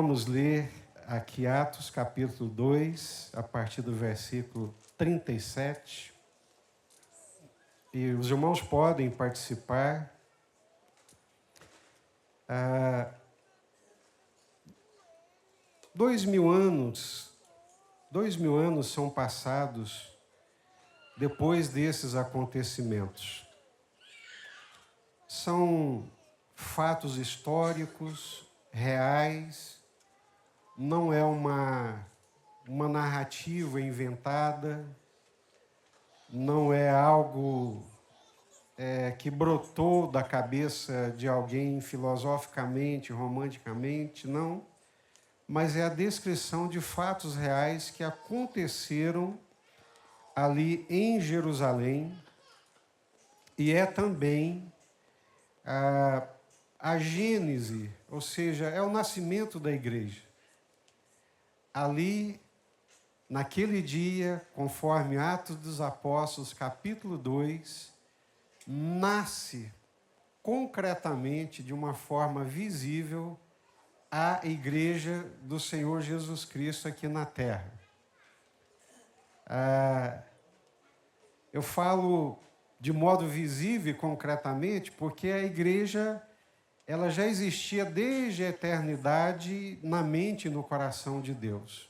vamos ler aqui Atos capítulo 2, a partir do versículo 37. E os irmãos podem participar. 2000 anos são passados depois desses acontecimentos. São fatos históricos, reais, não é uma narrativa inventada, não é algo que brotou da cabeça de alguém filosoficamente, romanticamente, não, mas é a descrição de fatos reais que aconteceram ali em Jerusalém, e é também a gênese, ou seja, é o nascimento da igreja. Ali, naquele dia, conforme Atos dos Apóstolos, capítulo 2, nasce concretamente, de uma forma visível, a igreja do Senhor Jesus Cristo aqui na terra. Eu falo de modo visível e concretamente porque a igreja ela já existia desde a eternidade na mente e no coração de Deus.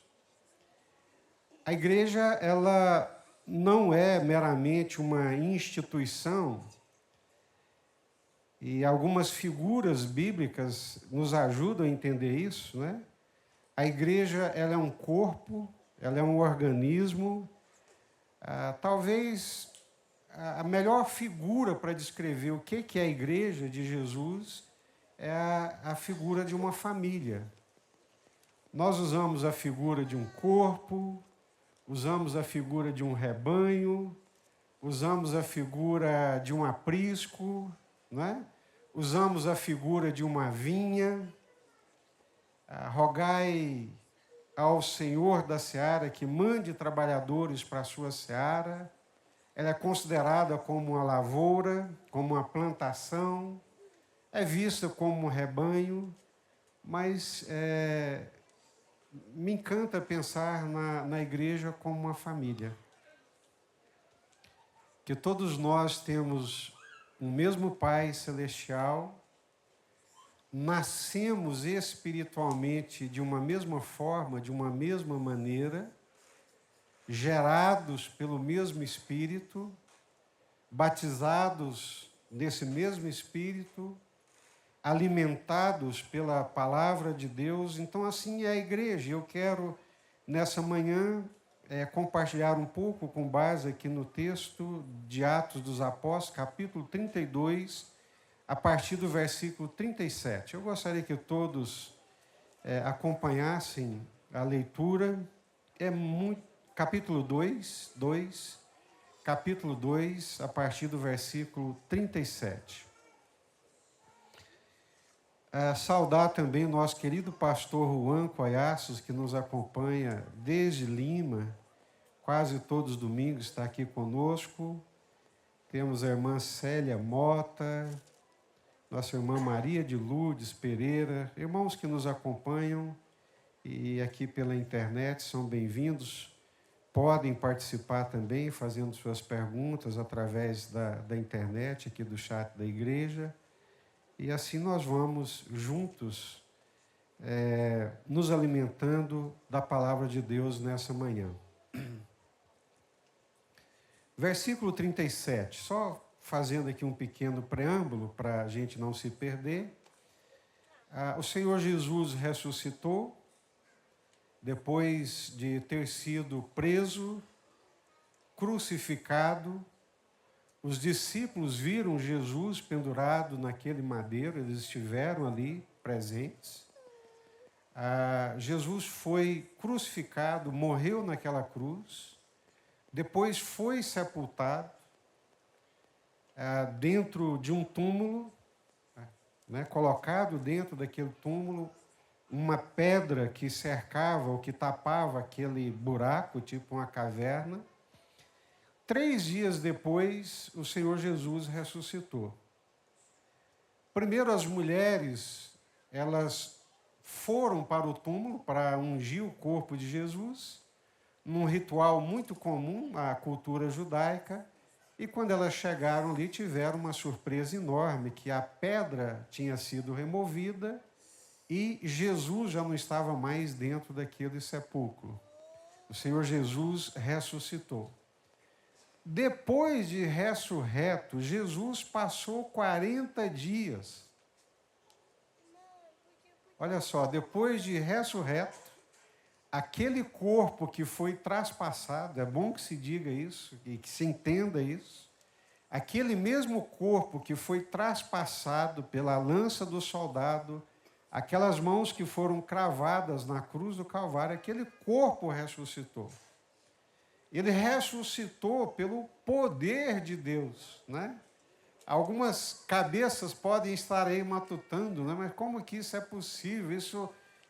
A igreja ela não é meramente uma instituição, e algumas figuras bíblicas nos ajudam a entender isso, né? A igreja ela é um corpo, ela é um organismo. Talvez a melhor figura para descrever o que é a igreja de Jesus é a figura de uma família. Nós usamos a figura de um corpo, usamos a figura de um rebanho, usamos a figura de um aprisco, né? Usamos a figura de uma vinha. Rogai ao Senhor da seara que mande trabalhadores para a sua seara. Ela é considerada como uma lavoura, como uma plantação, é vista como um rebanho, mas me encanta pensar na igreja como uma família. Que todos nós temos um mesmo Pai celestial, nascemos espiritualmente de uma mesma forma, de uma mesma maneira, gerados pelo mesmo Espírito, batizados nesse mesmo Espírito, alimentados pela palavra de Deus. Então, assim é a igreja. Eu quero, nessa manhã, compartilhar um pouco com base aqui no texto de Atos dos Apóstolos, capítulo 32, a partir do versículo 37. Eu gostaria que todos acompanhassem a leitura. Capítulo 2, capítulo 2, a partir do versículo 37. Saudar também o nosso querido pastor Juan Coiaços, que nos acompanha desde Lima, quase todos os domingos está aqui conosco. Temos a irmã Célia Mota, nossa irmã Maria de Lourdes Pereira, irmãos que nos acompanham e aqui pela internet são bem-vindos. Podem participar também, fazendo suas perguntas através da internet, aqui do chat da igreja. E assim nós vamos juntos nos alimentando da palavra de Deus nessa manhã. Versículo 37, só fazendo aqui um pequeno preâmbulo para a gente não se perder. O Senhor Jesus ressuscitou, depois de ter sido preso, crucificado. Os discípulos viram Jesus pendurado naquele madeiro, eles estiveram ali presentes. Jesus foi crucificado, morreu naquela cruz, depois foi sepultado dentro de um túmulo, né, colocado dentro daquele túmulo, uma pedra que cercava ou que tapava aquele buraco, tipo uma caverna. 3 dias depois, o Senhor Jesus ressuscitou. Primeiro, as mulheres, elas foram para o túmulo para ungir o corpo de Jesus, num ritual muito comum à cultura judaica, e quando elas chegaram ali, tiveram uma surpresa enorme, que a pedra tinha sido removida e Jesus já não estava mais dentro daquele sepulcro. O Senhor Jesus ressuscitou. Depois de ressurreto, Jesus passou 40 dias. Olha só, depois de ressurreto, aquele corpo que foi traspassado, é bom que se diga isso e que se entenda isso, aquele mesmo corpo que foi traspassado pela lança do soldado, aquelas mãos que foram cravadas na cruz do Calvário, aquele corpo ressuscitou. Ele ressuscitou pelo poder de Deus, né? Algumas cabeças podem estar aí matutando, né? Mas como que isso é possível?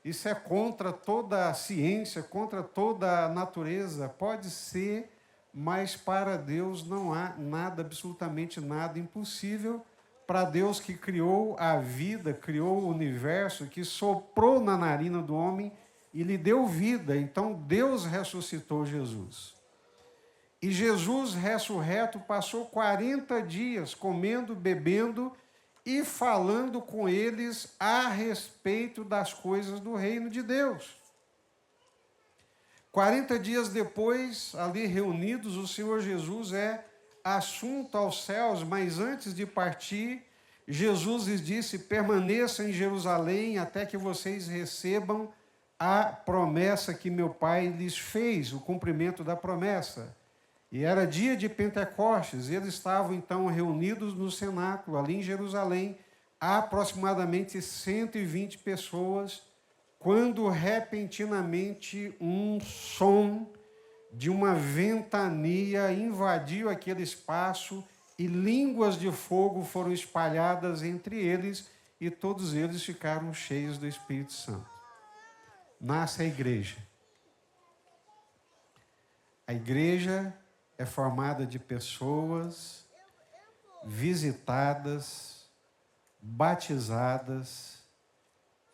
Isso é contra toda a ciência, contra toda a natureza. Pode ser, mas para Deus não há nada, absolutamente nada impossível. Para Deus que criou a vida, criou o universo, que soprou na narina do homem e lhe deu vida. Então Deus ressuscitou Jesus. E Jesus ressurreto passou 40 dias comendo, bebendo e falando com eles a respeito das coisas do reino de Deus. 40 dias depois, ali reunidos, o Senhor Jesus é assunto aos céus, mas antes de partir, Jesus lhes disse: permaneçam em Jerusalém até que vocês recebam a promessa que meu Pai lhes fez, o cumprimento da promessa. E era dia de Pentecostes, e eles estavam então reunidos no cenáculo, ali em Jerusalém, aproximadamente 120 pessoas, quando repentinamente um som de uma ventania invadiu aquele espaço e línguas de fogo foram espalhadas entre eles e todos eles ficaram cheios do Espírito Santo. Nasce a igreja. A igreja é formada de pessoas visitadas, batizadas,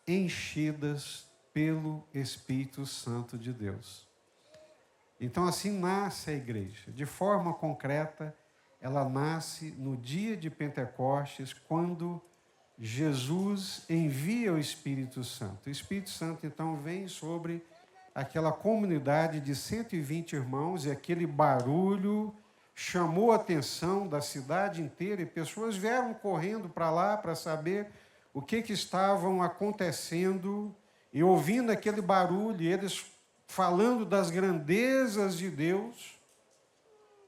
enchidas pelo Espírito Santo de Deus. Então, assim nasce a igreja. De forma concreta, ela nasce no dia de Pentecostes, quando Jesus envia o Espírito Santo. O Espírito Santo, então, vem sobre aquela comunidade de 120 irmãos, e aquele barulho chamou a atenção da cidade inteira, e pessoas vieram correndo para lá para saber o que estavam acontecendo, e ouvindo aquele barulho, eles falando das grandezas de Deus,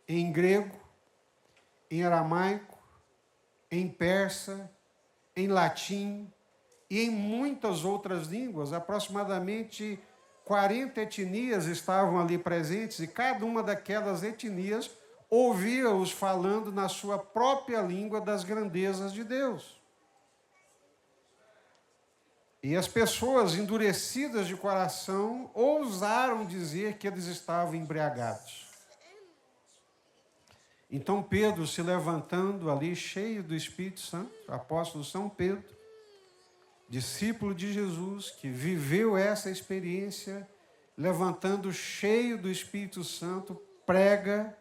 em grego, em aramaico, em persa, em latim e em muitas outras línguas. Aproximadamente 40 etnias estavam ali presentes, e cada uma daquelas etnias ouvia-os falando na sua própria língua das grandezas de Deus. E as pessoas endurecidas de coração ousaram dizer que eles estavam embriagados. Então Pedro, se levantando ali, cheio do Espírito Santo, apóstolo São Pedro, discípulo de Jesus, que viveu essa experiência, levantando cheio do Espírito Santo, prega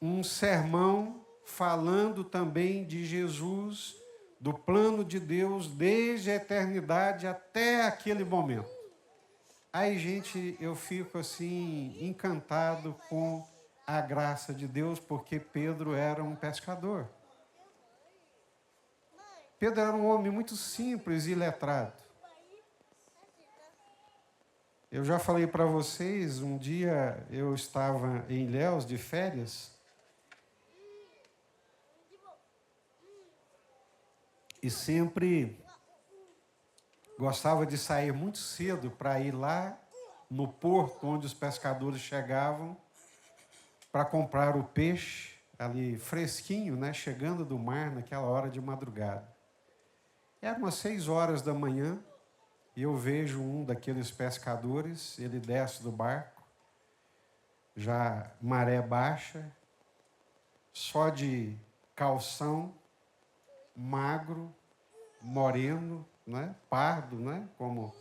um sermão falando também de Jesus, do plano de Deus desde a eternidade até aquele momento. Aí, gente, eu fico assim encantado com a graça de Deus, porque Pedro era um pescador. Pedro era um homem muito simples e letrado. Eu já falei para vocês, um dia eu estava em Ilhéus de férias, e sempre gostava de sair muito cedo para ir lá no porto onde os pescadores chegavam para comprar o peixe ali fresquinho, né, chegando do mar naquela hora de madrugada. Era umas 6 horas da manhã e eu vejo um daqueles pescadores, ele desce do barco, já maré baixa, só de calção, magro, moreno, né? Pardo, né? Como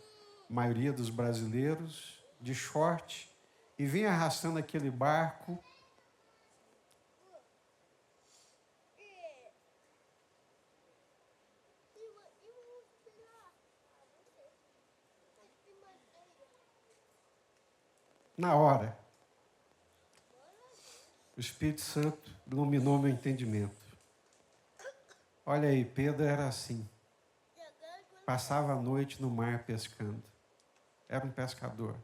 a maioria dos brasileiros, de short, e vem arrastando aquele barco. Na hora, o Espírito Santo iluminou meu entendimento. Olha aí, Pedro era assim. Passava a noite no mar pescando. Era um pescador.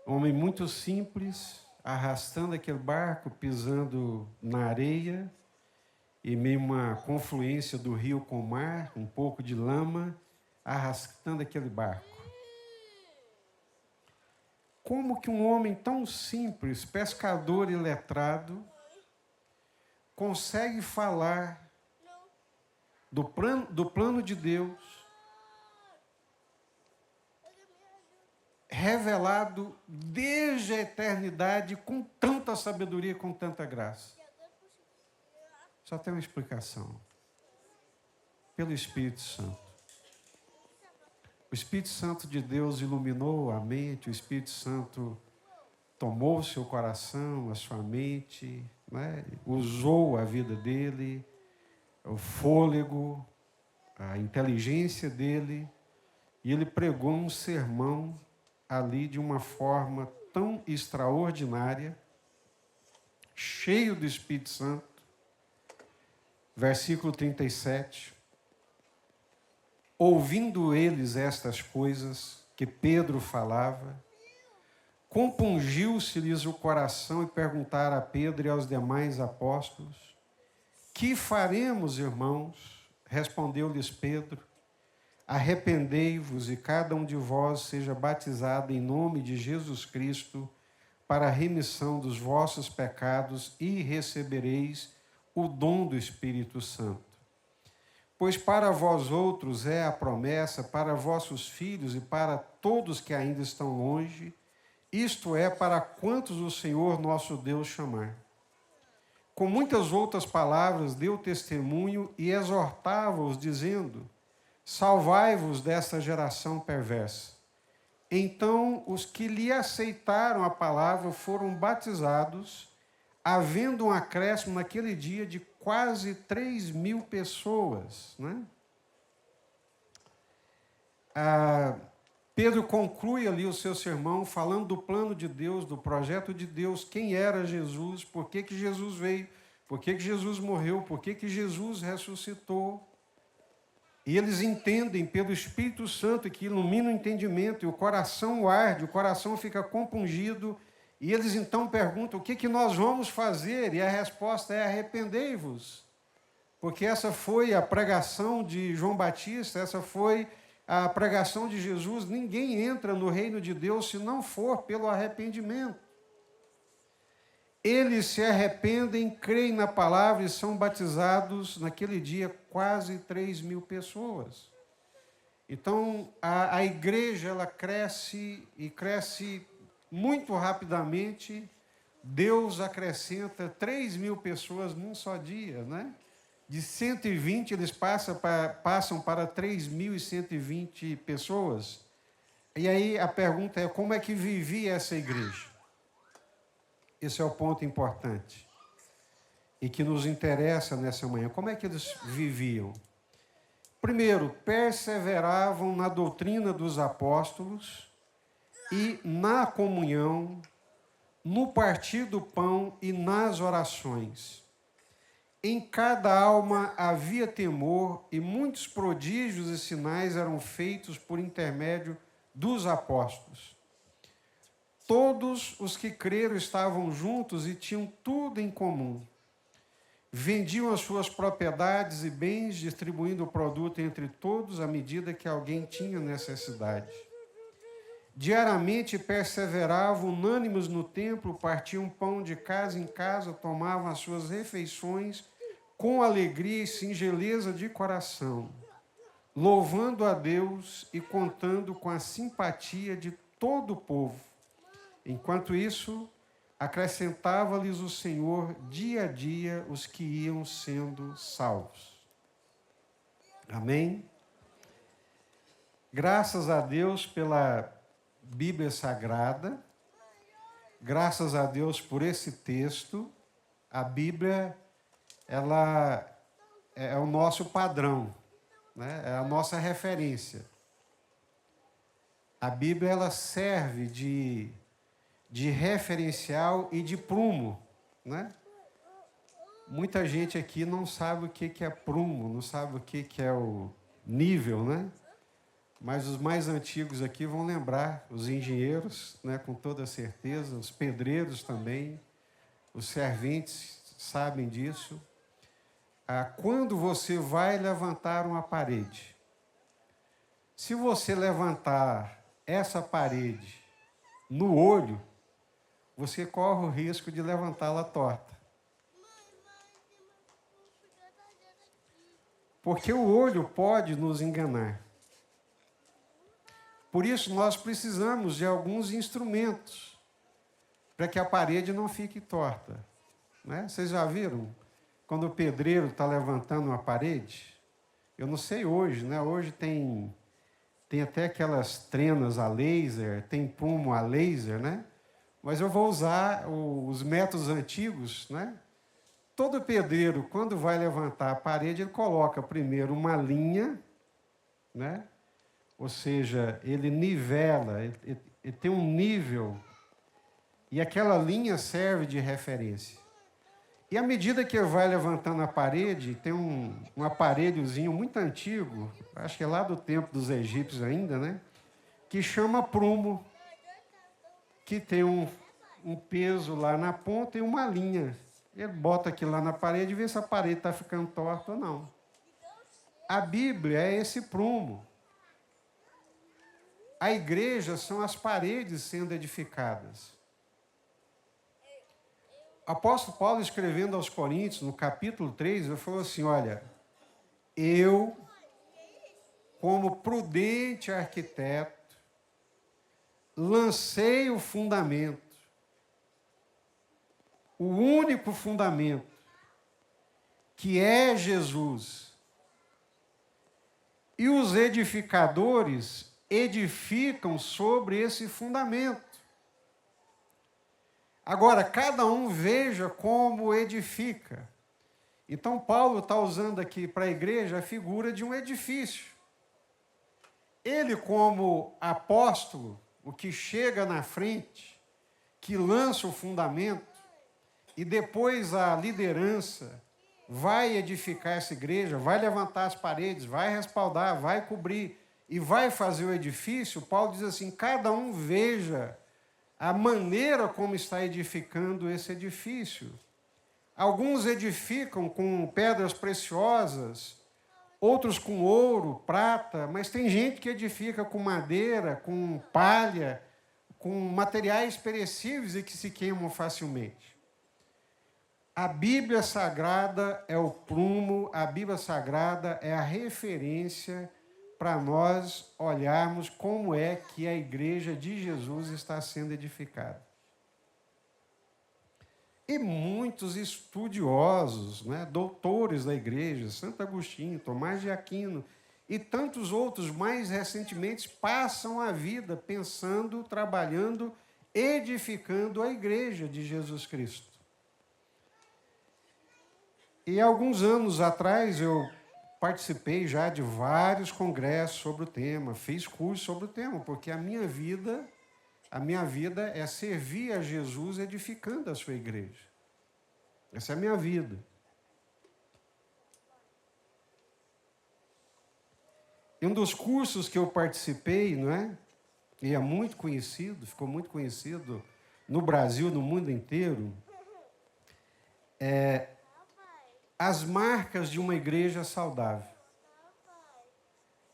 Um homem muito simples, arrastando aquele barco, pisando na areia, e meio uma confluência do rio com o mar, um pouco de lama, arrastando aquele barco. Como que um homem tão simples, pescador e letrado, consegue falar do plano de Deus, revelado desde a eternidade, com tanta sabedoria, com tanta graça? Só tem uma explicação. Pelo Espírito Santo. O Espírito Santo de Deus iluminou a mente, o Espírito Santo tomou o seu coração, a sua mente, né? Usou a vida dele, o fôlego, a inteligência dele, e ele pregou um sermão ali de uma forma tão extraordinária, cheio do Espírito Santo. Versículo 37. Ouvindo eles estas coisas que Pedro falava, compungiu-se-lhes o coração e perguntaram a Pedro e aos demais apóstolos: que faremos, irmãos? Respondeu-lhes Pedro: arrependei-vos e cada um de vós seja batizado em nome de Jesus Cristo para a remissão dos vossos pecados e recebereis o dom do Espírito Santo. Pois para vós outros é a promessa, para vossos filhos e para todos que ainda estão longe, isto é, para quantos o Senhor nosso Deus chamar. Com muitas outras palavras deu testemunho e exortava-os, dizendo: salvai-vos desta geração perversa. Então os que lhe aceitaram a palavra foram batizados, havendo um acréscimo naquele dia de quase 3.000 pessoas. Né? Pedro conclui ali o seu sermão falando do plano de Deus, do projeto de Deus, quem era Jesus, por que Jesus veio, por que Jesus morreu, por que Jesus ressuscitou. E eles entendem pelo Espírito Santo que ilumina o entendimento, e o coração arde, o coração fica compungido, e eles então perguntam: o que nós vamos fazer? E a resposta é: arrependei-vos. Porque essa foi a pregação de João Batista, essa foi a pregação de Jesus. Ninguém entra no reino de Deus se não for pelo arrependimento. Eles se arrependem, creem na palavra e são batizados naquele dia quase 3.000 pessoas. Então, a igreja ela cresce e cresce muito rapidamente. Deus acrescenta 3.000 pessoas num só dia, né? De 120 eles passam para 3.120 pessoas. E aí a pergunta é: como é que vivia essa igreja? Esse é o ponto importante e que nos interessa nessa manhã. Como é que eles viviam? Primeiro, perseveravam na doutrina dos apóstolos e na comunhão, no partir do pão e nas orações. Em cada alma havia temor e muitos prodígios e sinais eram feitos por intermédio dos apóstolos. Todos os que creram estavam juntos e tinham tudo em comum. Vendiam as suas propriedades e bens, distribuindo o produto entre todos à medida que alguém tinha necessidade. Diariamente perseveravam unânimes no templo, partiam pão de casa em casa, tomavam as suas refeições com alegria e singeleza de coração, louvando a Deus e contando com a simpatia de todo o povo. Enquanto isso, acrescentava-lhes o Senhor dia a dia os que iam sendo salvos. Amém? Graças a Deus pela Bíblia Sagrada, graças a Deus por esse texto. A Bíblia, ela é o nosso padrão, né? É a nossa referência. A Bíblia, ela serve de referencial e de prumo, né? Muita gente aqui não sabe o que é prumo, não sabe o que é o nível, né? Mas os mais antigos aqui vão lembrar, os engenheiros, né, com toda certeza, os pedreiros também, os serventes sabem disso. Quando você vai levantar uma parede, se você levantar essa parede no olho, você corre o risco de levantá-la torta. Porque o olho pode nos enganar. Por isso, nós precisamos de alguns instrumentos para que a parede não fique torta, né? Vocês já viram? Quando o pedreiro está levantando uma parede, eu não sei hoje, né? Hoje tem até aquelas trenas a laser, tem prumo a laser, né? Mas eu vou usar os métodos antigos, né? Todo pedreiro, quando vai levantar a parede, ele coloca primeiro uma linha, né? Ou seja, ele nivela, ele tem um nível, e aquela linha serve de referência. E à medida que ele vai levantando a parede, tem um aparelhozinho muito antigo, acho que é lá do tempo dos egípcios ainda, né? Que chama prumo, que tem um peso lá na ponta e uma linha. Ele bota aquilo lá na parede e vê se a parede está ficando torta ou não. A Bíblia é esse prumo. A igreja são as paredes sendo edificadas. O apóstolo Paulo, escrevendo aos Coríntios, no capítulo 3, ele falou assim, olha, eu, como prudente arquiteto, lancei o fundamento, o único fundamento, que é Jesus. E os edificadores edificam sobre esse fundamento. Agora, cada um veja como edifica. Então, Paulo está usando aqui para a igreja a figura de um edifício. Ele, como apóstolo, o que chega na frente, que lança o fundamento, e depois a liderança vai edificar essa igreja, vai levantar as paredes, vai respaldar, vai cobrir e vai fazer o edifício, Paulo diz assim, cada um veja a maneira como está edificando esse edifício. Alguns edificam com pedras preciosas, outros com ouro, prata, mas tem gente que edifica com madeira, com palha, com materiais perecíveis e que se queimam facilmente. A Bíblia Sagrada é o prumo, a Bíblia Sagrada é a referência para nós olharmos como é que a igreja de Jesus está sendo edificada. E muitos estudiosos, né, doutores da igreja, Santo Agostinho, Tomás de Aquino e tantos outros mais recentemente passam a vida pensando, trabalhando, edificando a igreja de Jesus Cristo. E alguns anos atrás eu participei já de vários congressos sobre o tema, fiz curso sobre o tema, porque a minha vida é servir a Jesus edificando a sua igreja. Essa é a minha vida. E um dos cursos que eu participei, não é? E é muito conhecido, ficou muito conhecido no Brasil, no mundo inteiro, as marcas de uma igreja saudável.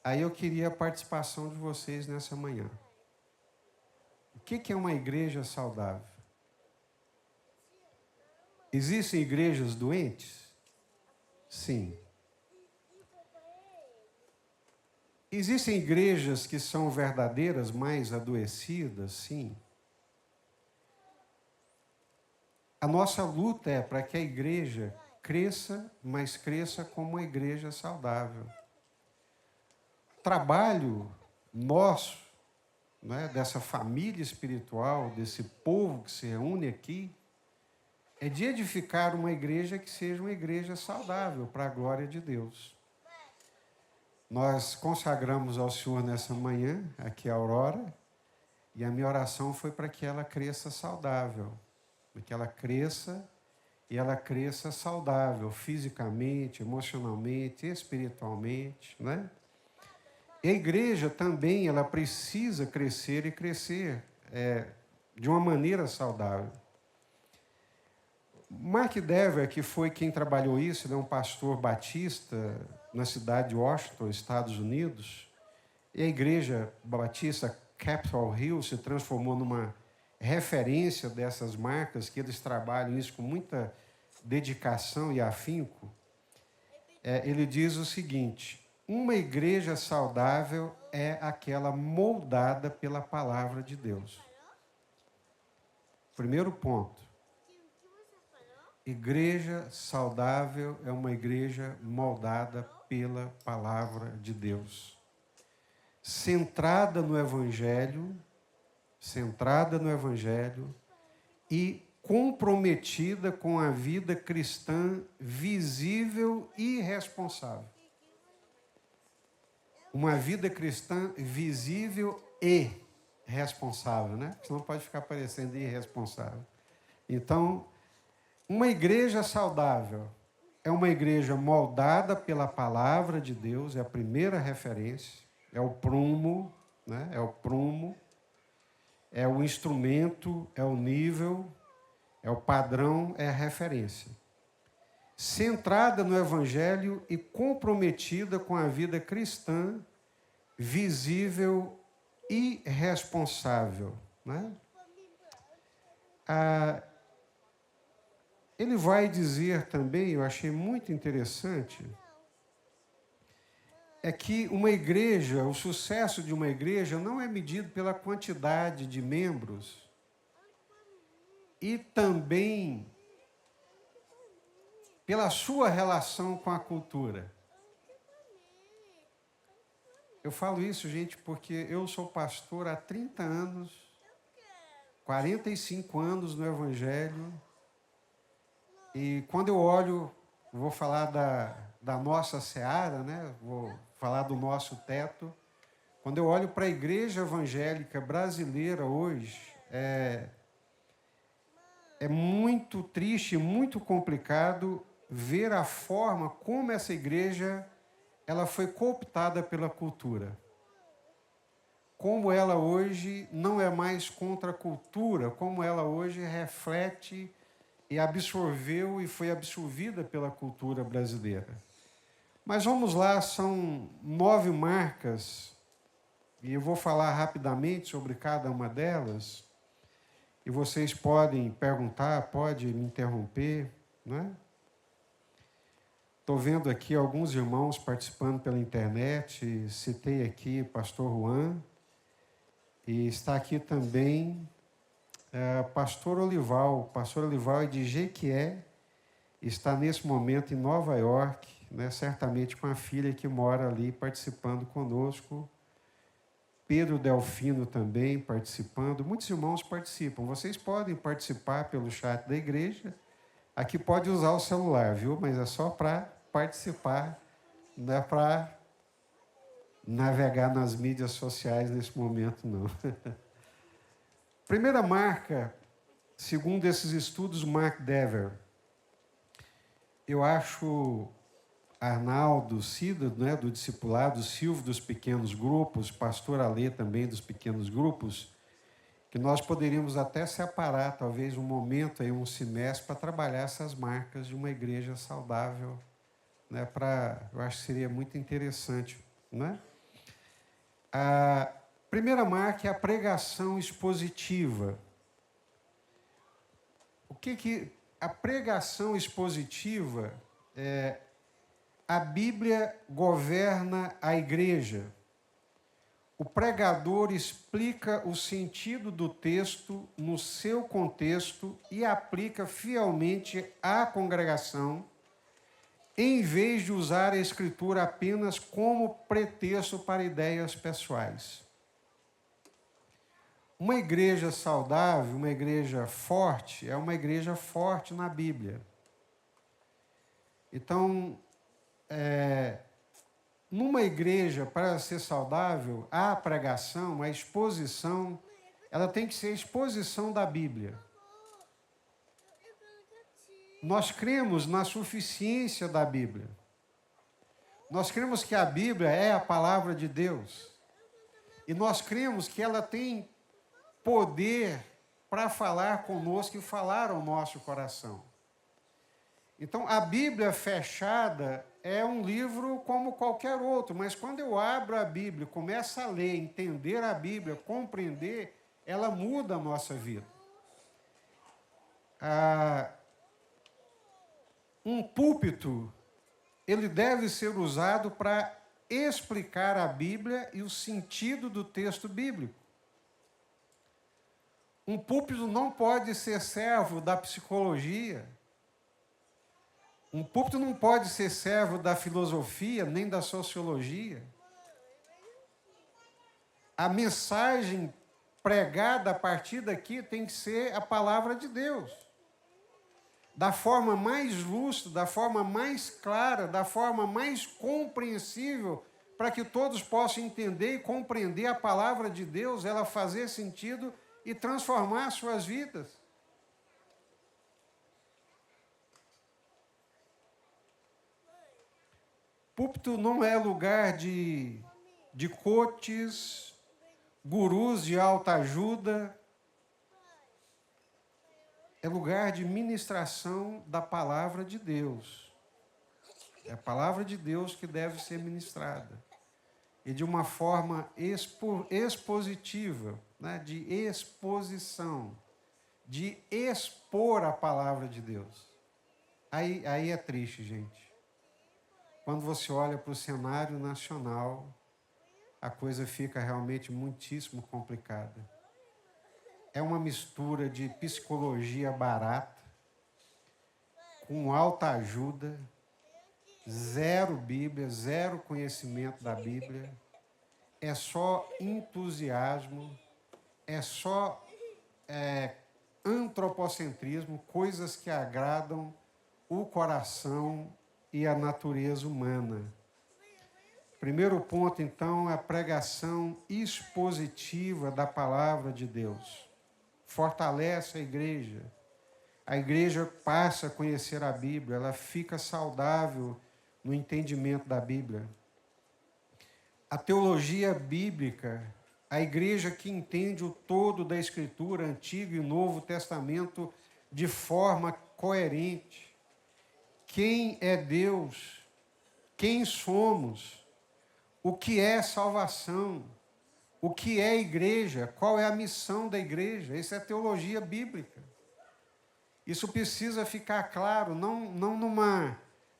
Aí eu queria a participação de vocês nessa manhã. O que é uma igreja saudável? Existem igrejas doentes? Sim. Existem igrejas que são verdadeiras, mais adoecidas? Sim. A nossa luta é para que a igreja cresça, mas cresça como uma igreja saudável. O trabalho nosso, né, dessa família espiritual, desse povo que se reúne aqui, é de edificar uma igreja que seja uma igreja saudável para a glória de Deus. Nós consagramos ao Senhor nessa manhã, aqui a Aurora, e a minha oração foi para que ela cresça saudável, para que ela cresça e ela cresça saudável, fisicamente, emocionalmente, espiritualmente, né? E a igreja também, ela precisa crescer e crescer de uma maneira saudável. Mark Dever, que foi quem trabalhou isso, ele é um pastor batista na cidade de Washington, Estados Unidos, e a igreja batista Capitol Hill se transformou numa referência dessas marcas, que eles trabalham isso com muita dedicação e afinco. Ele diz o seguinte: uma igreja saudável é aquela moldada pela palavra de Deus. Primeiro ponto. Igreja saudável é uma igreja moldada pela palavra de Deus. Centrada no Evangelho e comprometida com a vida cristã visível e responsável. Uma vida cristã visível e responsável, né? Senão pode ficar parecendo irresponsável. Então, uma igreja saudável é uma igreja moldada pela palavra de Deus, é a primeira referência, é o prumo, né? É o prumo, é o instrumento, é o nível, é o padrão, é a referência. Centrada no Evangelho e comprometida com a vida cristã, visível e responsável, né? Ele vai dizer também, eu achei muito interessante, é que uma igreja, o sucesso de uma igreja não é medido pela quantidade de membros e também pela sua relação com a cultura. Eu falo isso, gente, porque eu sou pastor há 30 anos, 45 anos no Evangelho, e quando eu olho, vou falar da nossa seara, né? Vou falar do nosso teto. Quando eu olho para a igreja evangélica brasileira hoje, é muito triste, muito complicado ver a forma como essa igreja ela foi cooptada pela cultura. Como ela hoje não é mais contra a cultura, como ela hoje reflete e absorveu e foi absorvida pela cultura brasileira. Mas vamos lá, são 9 marcas, e eu vou falar rapidamente sobre cada uma delas, e vocês podem perguntar, podem me interromper, né? Estou vendo aqui alguns irmãos participando pela internet, citei aqui o pastor Juan, e está aqui também pastor Olival é de Jequié, está nesse momento em Nova York, né, certamente com a filha que mora ali participando conosco. Pedro Delfino também participando. Muitos irmãos participam. Vocês podem participar pelo chat da igreja. Aqui pode usar o celular, viu? Mas é só para participar, não é para navegar nas mídias sociais nesse momento, não. Primeira marca, segundo esses estudos, Mark Dever. Eu acho Arnaldo Cida, né, do discipulado, Silvio dos pequenos grupos, pastor Alê também dos pequenos grupos, que nós poderíamos até separar, talvez, um momento, aí, um semestre, para trabalhar essas marcas de uma igreja saudável, né, eu acho que seria muito interessante, né? A primeira marca é a pregação expositiva. O que a pregação expositiva é? A Bíblia governa a igreja. O pregador explica o sentido do texto no seu contexto e aplica fielmente à congregação, em vez de usar a Escritura apenas como pretexto para ideias pessoais. Uma igreja saudável, uma igreja forte, é uma igreja forte na Bíblia. Então, numa igreja, para ser saudável, a pregação, a exposição, ela tem que ser a exposição da Bíblia. Nós cremos na suficiência da Bíblia. Nós cremos que a Bíblia é a palavra de Deus. E nós cremos que ela tem poder para falar conosco e falar ao nosso coração. Então, a Bíblia fechada é um livro como qualquer outro, mas quando eu abro a Bíblia, começo a ler, entender a Bíblia, compreender, ela muda a nossa vida. Um púlpito, ele deve ser usado para explicar a Bíblia e o sentido do texto bíblico. Um púlpito não pode ser servo da psicologia. Um púlpito não pode ser servo da filosofia, nem da sociologia. A mensagem pregada a partir daqui tem que ser a palavra de Deus. Da forma mais lúcida, da forma mais clara, da forma mais compreensível, para que todos possam entender e compreender a palavra de Deus, ela fazer sentido e transformar suas vidas. Púlpito não é lugar de coaches, gurus de alta ajuda. É lugar de ministração da palavra de Deus. É a palavra de Deus que deve ser ministrada. E de uma forma expositiva, né? De exposição, de expor a palavra de Deus. Aí é triste, gente. Quando você olha para o cenário nacional, a coisa fica realmente muitíssimo complicada. É uma mistura de psicologia barata, com alta ajuda, zero Bíblia, zero conhecimento da Bíblia, é só entusiasmo, é só antropocentrismo, coisas que agradam o coração e a natureza humana. Primeiro ponto, então, é a pregação expositiva da palavra de Deus. Fortalece a igreja. A igreja passa a conhecer a Bíblia, ela fica saudável no entendimento da Bíblia. A teologia bíblica, a igreja que entende o todo da Escritura, Antigo e Novo Testamento, de forma coerente. Quem é Deus? Quem somos? O que é salvação? O que é igreja? Qual é a missão da igreja? Isso é teologia bíblica. Isso precisa ficar claro, não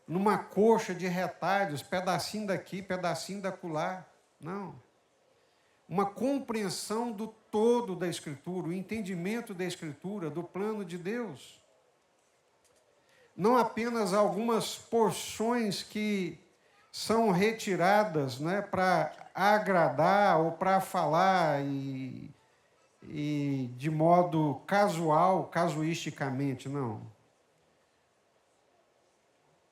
numa coxa de retalhos, pedacinho daqui, pedacinho dacolá. Não. Uma compreensão do todo da Escritura, o entendimento da Escritura, do plano de Deus. Não apenas algumas porções que são retiradas, né, para agradar ou para falar e de modo casual, casuisticamente, não.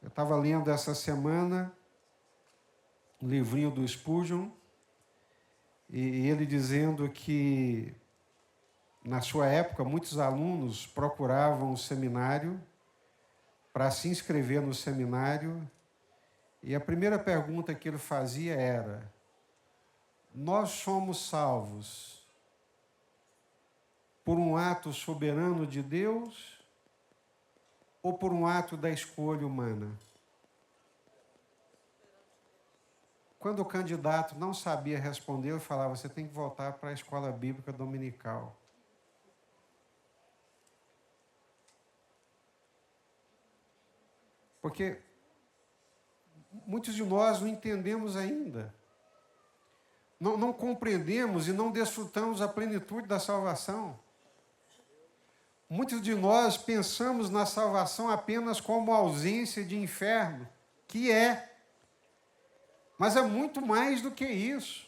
Eu estava lendo essa semana um livrinho do Spurgeon, e ele dizendo que, na sua época, muitos alunos procuravam o seminário para se inscrever no seminário, e a primeira pergunta que ele fazia era: nós somos salvos por um ato soberano de Deus ou por um ato da escolha humana? Quando o candidato não sabia responder, eu falava: você tem que voltar para a escola bíblica dominical. Porque muitos de nós não entendemos ainda. Não compreendemos e não desfrutamos a plenitude da salvação. Muitos de nós pensamos na salvação apenas como ausência de inferno, que é. Mas é muito mais do que isso.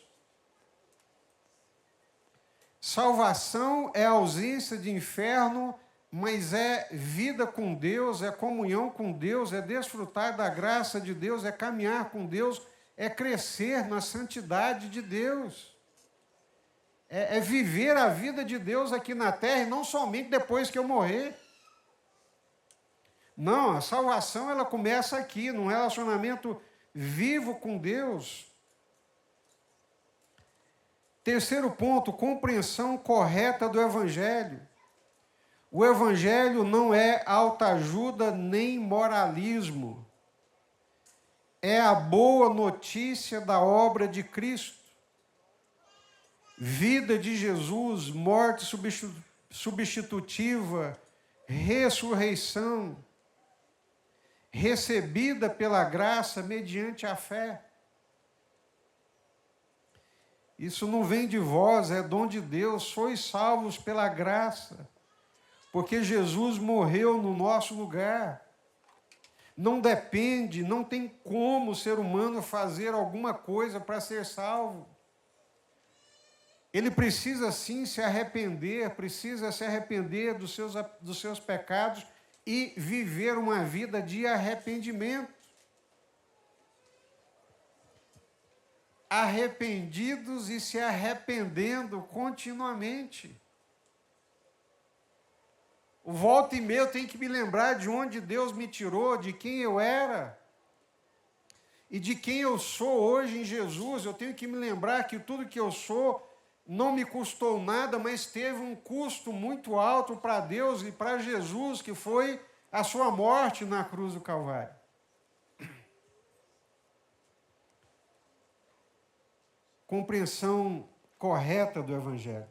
Salvação é ausência de inferno, mas é vida com Deus, é comunhão com Deus, é desfrutar da graça de Deus, é caminhar com Deus, é crescer na santidade de Deus. É viver a vida de Deus aqui na terra e não somente depois que eu morrer. Não, a salvação ela começa aqui, num relacionamento vivo com Deus. Terceiro ponto, compreensão correta do Evangelho. O Evangelho não é autoajuda nem moralismo. É a boa notícia da obra de Cristo. Vida de Jesus, morte substitutiva, ressurreição, recebida pela graça mediante a fé. Isso não vem de vós, é dom de Deus, sois salvos pela graça, porque Jesus morreu no nosso lugar. Não depende, não tem como o ser humano fazer alguma coisa para ser salvo. Ele precisa sim se arrepender, precisa se arrepender dos seus pecados e viver uma vida de arrependimento. Arrependidos e se arrependendo continuamente. O volta e meia eu tenho que me lembrar de onde Deus me tirou, de quem eu era e de quem eu sou hoje em Jesus. Eu tenho que me lembrar que tudo que eu sou não me custou nada, mas teve um custo muito alto para Deus e para Jesus, que foi a sua morte na cruz do Calvário. Compreensão correta do Evangelho.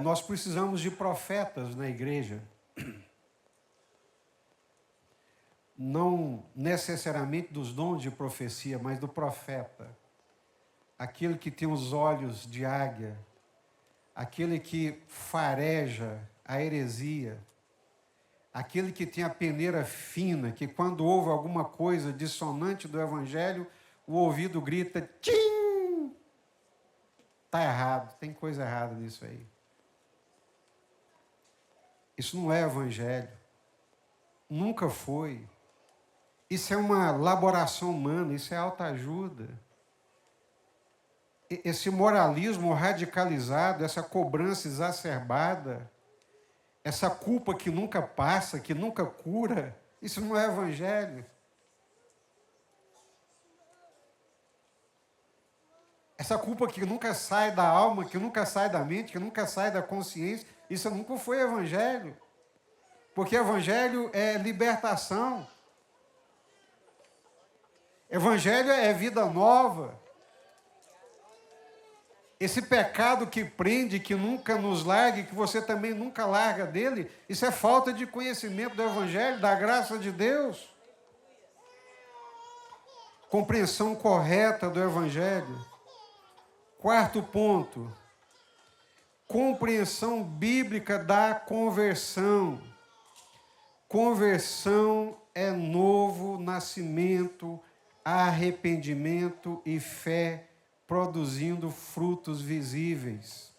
Nós precisamos de profetas na igreja. Não necessariamente dos dons de profecia, mas do profeta. Aquele que tem os olhos de águia, aquele que fareja a heresia, aquele que tem a peneira fina, que quando ouve alguma coisa dissonante do Evangelho, o ouvido grita, tchim! Está errado, tem coisa errada nisso aí. Isso não é Evangelho. Nunca foi. Isso é uma elaboração humana, isso é autoajuda. Esse moralismo radicalizado, essa cobrança exacerbada, essa culpa que nunca passa, que nunca cura, isso não é Evangelho. Essa culpa que nunca sai da alma, que nunca sai da mente, que nunca sai da consciência, isso nunca foi Evangelho. Porque Evangelho é libertação. Evangelho é vida nova. Esse pecado que prende, que nunca nos larga, que você também nunca larga dele, isso é falta de conhecimento do Evangelho, da graça de Deus. Compreensão correta do Evangelho. Quarto ponto, compreensão bíblica da conversão. Conversão é novo nascimento, arrependimento e fé, produzindo frutos visíveis.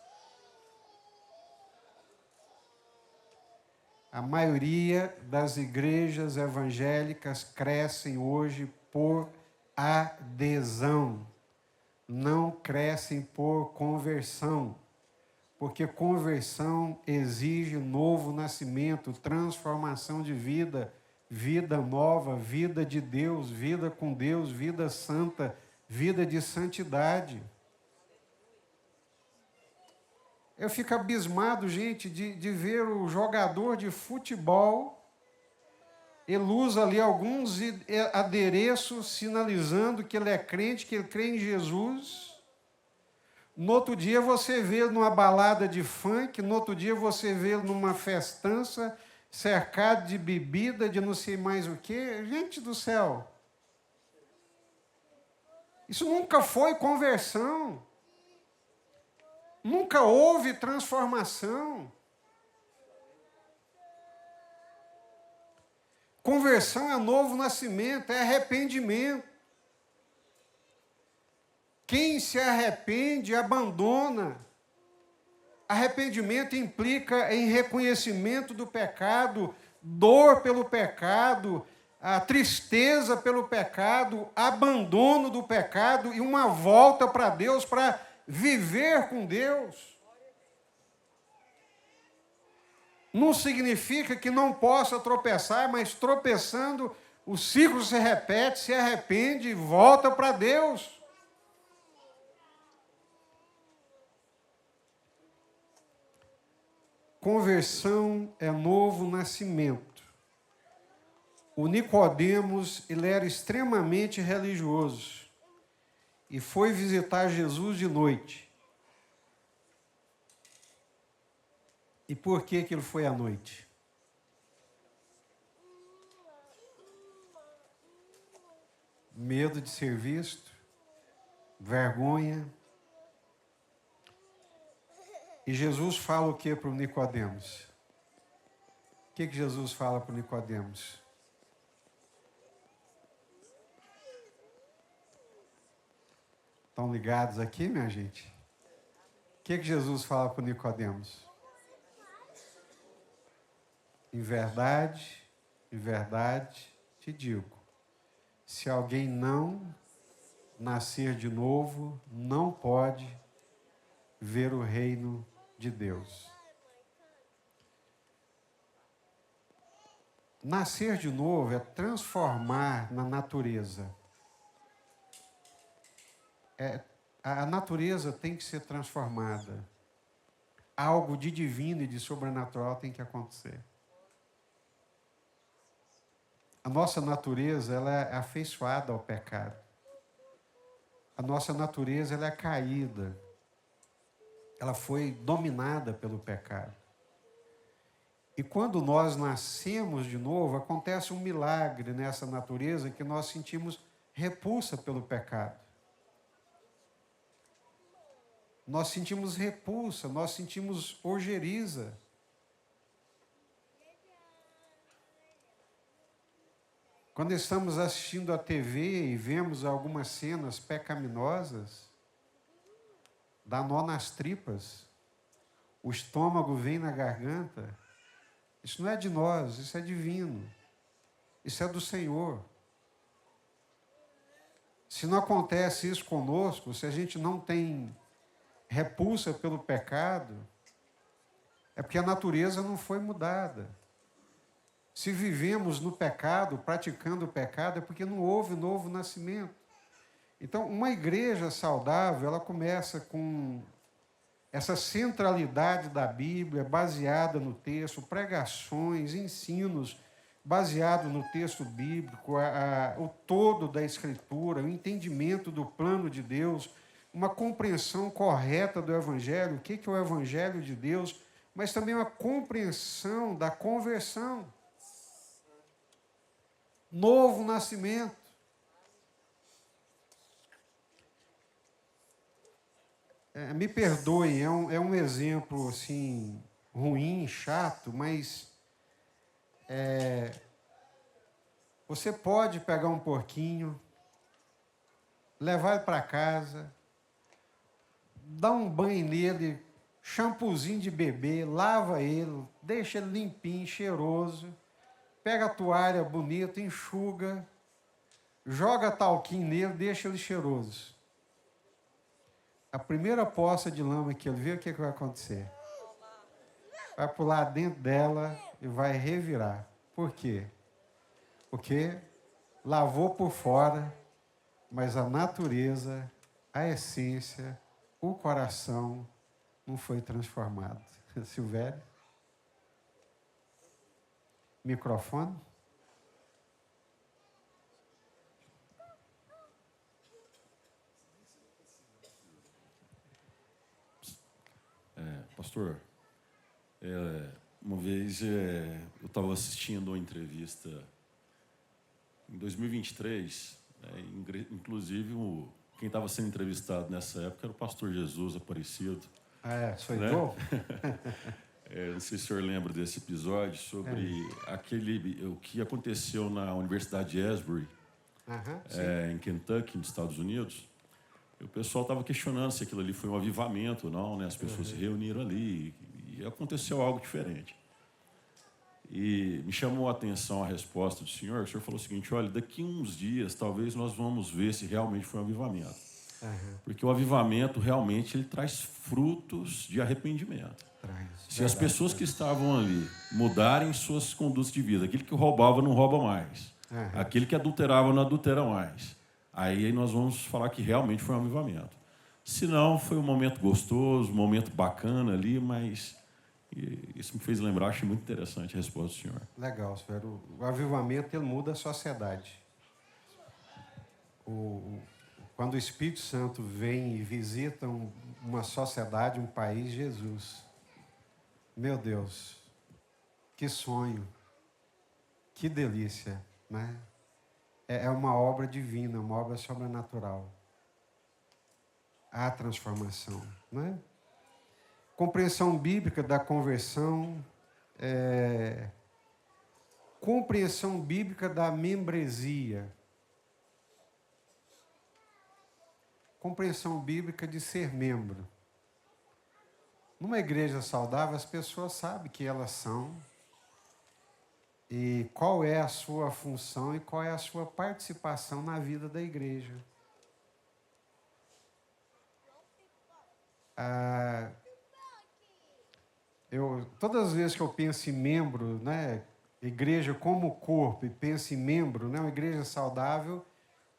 A maioria das igrejas evangélicas crescem hoje por adesão, não crescem por conversão, porque conversão exige novo nascimento, transformação de vida, vida nova, vida de Deus, vida com Deus, vida santa, vida de santidade. Eu fico abismado, gente, de ver o jogador de futebol, ele usa ali alguns adereços sinalizando que ele é crente, que ele crê em Jesus. No outro dia você vê numa balada de funk, no outro dia você vê numa festança, cercado de bebida, de não sei mais o quê. Gente do céu! Isso nunca foi conversão. Nunca houve transformação. Conversão é novo nascimento, é arrependimento. Quem se arrepende, abandona. Arrependimento implica em reconhecimento do pecado, dor pelo pecado, a tristeza pelo pecado, abandono do pecado e uma volta para Deus, para viver com Deus. Não significa que não possa tropeçar, mas tropeçando, o ciclo se repete, se arrepende e volta para Deus. Conversão é novo nascimento. O Nicodemos, ele era extremamente religioso e foi visitar Jesus de noite. E por que ele foi à noite? Medo de ser visto, vergonha. E Jesus fala o que para o Nicodemos? O que Jesus fala para o Nicodemos? Estão ligados aqui, minha gente? O que Jesus fala para o Nicodemos? Em verdade te digo, se alguém não nascer de novo, não pode ver o reino de Deus. Nascer de novo é transformar na natureza. A natureza tem que ser transformada. Algo de divino e de sobrenatural tem que acontecer. A nossa natureza, ela é afeiçoada ao pecado. A nossa natureza, ela é caída. Ela foi dominada pelo pecado. E quando nós nascemos de novo, acontece um milagre nessa natureza que nós sentimos repulsa pelo pecado. Nós sentimos repulsa, nós sentimos ojeriza. Quando estamos assistindo a TV e vemos algumas cenas pecaminosas, dá nó nas tripas, o estômago vem na garganta. Isso não é de nós, isso é divino. Isso é do Senhor. Se não acontece isso conosco, se a gente não tem repulsa pelo pecado, é porque a natureza não foi mudada. Se vivemos no pecado, praticando o pecado, é porque não houve novo nascimento. Então, uma igreja saudável, ela começa com essa centralidade da Bíblia, baseada no texto, pregações, ensinos, baseado no texto bíblico, o todo da Escritura, o entendimento do plano de Deus, uma compreensão correta do Evangelho, o que é o Evangelho de Deus, mas também uma compreensão da conversão. Novo nascimento. Me perdoem, é um exemplo assim, ruim, chato, mas você pode pegar um porquinho, levar ele para casa, dar um banho nele, shampoozinho de bebê, lava ele, deixa ele limpinho, cheiroso, pega a toalha bonita, enxuga, joga talquinho nele, deixa ele cheiroso. A primeira poça de lama que ele vê, o que vai acontecer? Vai pular dentro dela e vai revirar. Por quê? Porque lavou por fora, mas a natureza, a essência, o coração não foi transformado. Silvério? Microfone? Pastor, uma vez eu estava assistindo uma entrevista em 2023, inclusive quem estava sendo entrevistado nessa época era o pastor Jesus Aparecido. Foi né? bom? Não sei se o senhor lembra desse episódio sobre o que aconteceu na Universidade de Asbury, em Kentucky, nos Estados Unidos, E o pessoal estava questionando se aquilo ali foi um avivamento ou não, né? As pessoas se reuniram ali e aconteceu algo diferente. E me chamou a atenção a resposta do senhor. O senhor falou o seguinte: olha, daqui a uns dias talvez nós vamos ver se realmente foi um avivamento. Porque o avivamento realmente ele traz frutos de arrependimento. Se as pessoas que estavam ali mudarem suas condutas de vida, aquele que roubava não rouba mais, aquele que adulterava não adultera mais, aí nós vamos falar que realmente foi um avivamento. Se não, foi um momento gostoso, um momento bacana ali, mas isso me fez lembrar, achei muito interessante a resposta do senhor. Legal, senhor. O avivamento ele muda a sociedade. Quando o Espírito Santo vem e visita uma sociedade, um país, Jesus, meu Deus, que sonho, que delícia, né? É uma obra divina, uma obra sobrenatural. Há transformação, né? Compreensão bíblica da conversão, compreensão bíblica da membresia, compreensão bíblica de ser membro. Numa igreja saudável, as pessoas sabem que elas são e qual é a sua função e qual é a sua participação na vida da igreja. Todas as vezes que eu penso em membro, né, igreja como corpo, e penso em membro, né, uma igreja saudável,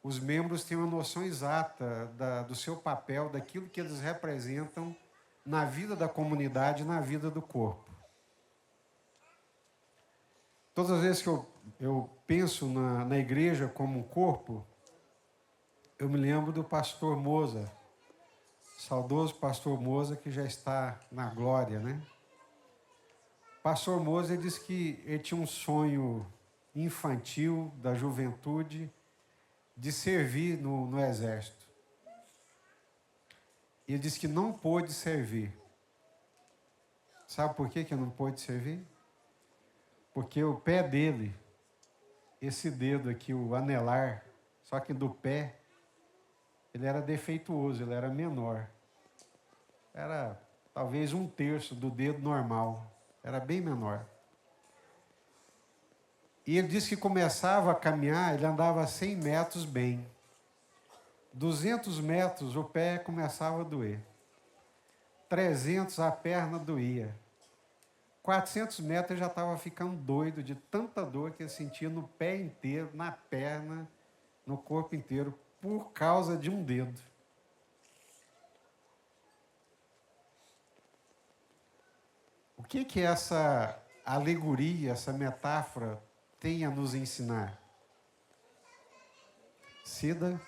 os membros têm uma noção exata do seu papel, daquilo que eles representam na vida da comunidade, na vida do corpo. Todas as vezes que eu penso na igreja como um corpo, eu me lembro do pastor Moza, saudoso pastor Moza, que já está na glória, né? Pastor Moza disse que ele tinha um sonho infantil da juventude de servir no exército. E ele disse que não pôde servir. Sabe por que não pôde servir? Porque o pé dele, esse dedo aqui, o anelar, só que do pé, ele era defeituoso, ele era menor. Era talvez 1/3 do dedo normal. Era bem menor. E ele disse que começava a caminhar, ele andava 100 metros bem. 200 metros o pé começava a doer. 300 a perna doía. 400 metros ele já estava ficando doido de tanta dor que ele sentia no pé inteiro, na perna, no corpo inteiro, por causa de um dedo. O que essa alegoria, essa metáfora tem a nos ensinar? Cida,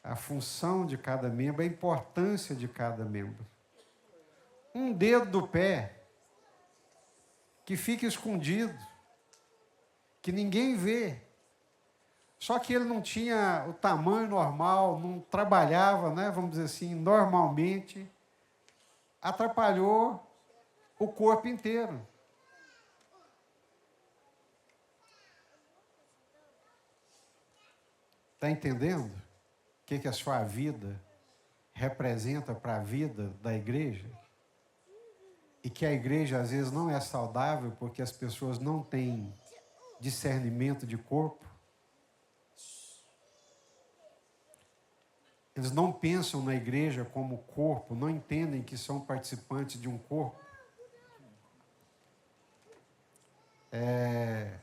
a função de cada membro, a importância de cada membro. Um dedo do pé que fica escondido, que ninguém vê. Só que ele não tinha o tamanho normal, não trabalhava, né, vamos dizer assim, normalmente, atrapalhou o corpo inteiro. Está entendendo o que a sua vida representa para a vida da igreja? E que a igreja às vezes não é saudável porque as pessoas não têm discernimento de corpo? Eles não pensam na igreja como corpo, não entendem que são participantes de um corpo. É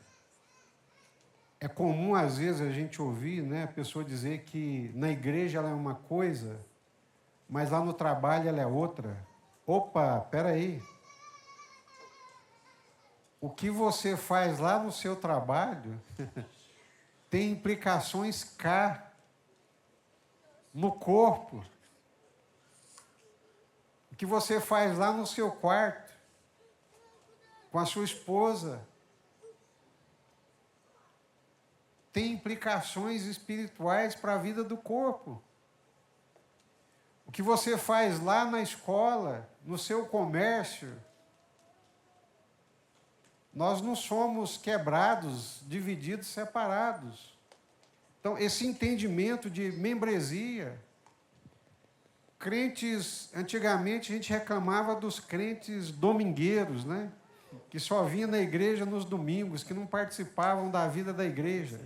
comum, às vezes, a gente ouvir, né, a pessoa dizer que na igreja ela é uma coisa, mas lá no trabalho ela é outra. Opa, espera aí. O que você faz lá no seu trabalho tem implicações cá, no corpo. O que você faz lá no seu quarto, com a sua esposa, tem implicações espirituais para a vida do corpo. O que você faz lá na escola, no seu comércio, nós não somos quebrados, divididos, separados. Então, esse entendimento de membresia. Crentes, antigamente a gente reclamava dos crentes domingueiros, né? Que só vinham na igreja nos domingos, que não participavam da vida da igreja.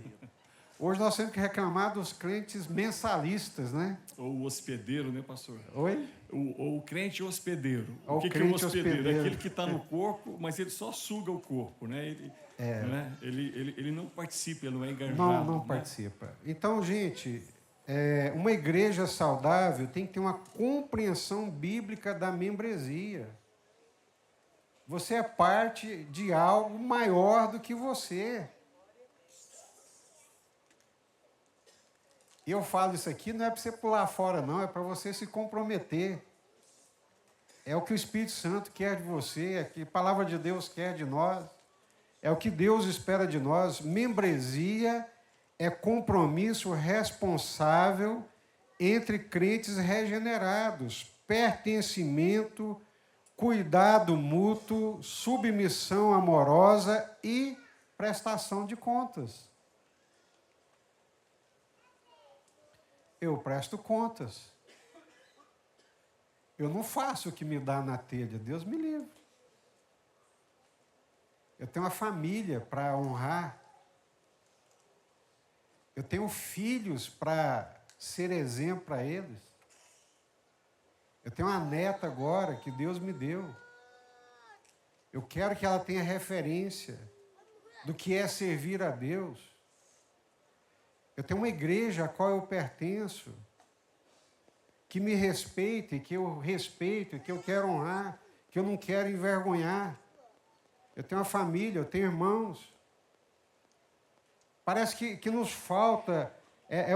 Hoje nós temos que reclamar dos crentes mensalistas, né? Ou o hospedeiro, né, pastor? Oi? O crente hospedeiro. O que é crente o hospedeiro? hospedeiro. É aquele que está no corpo, mas ele só suga o corpo, né? Ele não participa, ele não é engajado. Não né? participa. Então, gente, uma igreja saudável tem que ter uma compreensão bíblica da membresia. Você é parte de algo maior do que você. E eu falo isso aqui, não é para você pular fora, não, é para você se comprometer. É o que o Espírito Santo quer de você, é o que a palavra de Deus quer de nós, é o que Deus espera de nós. Membresia é compromisso responsável entre crentes regenerados, pertencimento, cuidado mútuo, submissão amorosa e prestação de contas. Eu presto contas. Eu não faço o que me dá na telha, Deus me livre. Eu tenho uma família para honrar. Eu tenho filhos para ser exemplo para eles. Eu tenho uma neta agora que Deus me deu. Eu quero que ela tenha referência do que é servir a Deus. Eu tenho uma igreja a qual eu pertenço, que me respeite, que eu respeito, que eu quero honrar, que eu não quero envergonhar. Eu tenho uma família, eu tenho irmãos. Parece que nos falta,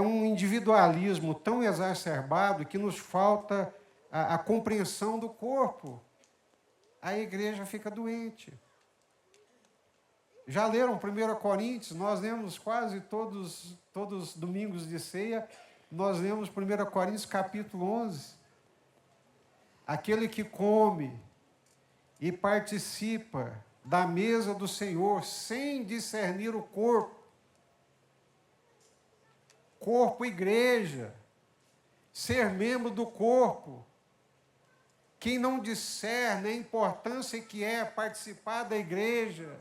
um individualismo tão exacerbado que nos falta a compreensão do corpo. A igreja fica doente. Já leram 1 Coríntios? Nós lemos quase todos os domingos de ceia, nós lemos 1 Coríntios capítulo 11. Aquele que come e participa da mesa do Senhor sem discernir o corpo, igreja, ser membro do corpo. Quem não discerne a importância que é participar da igreja,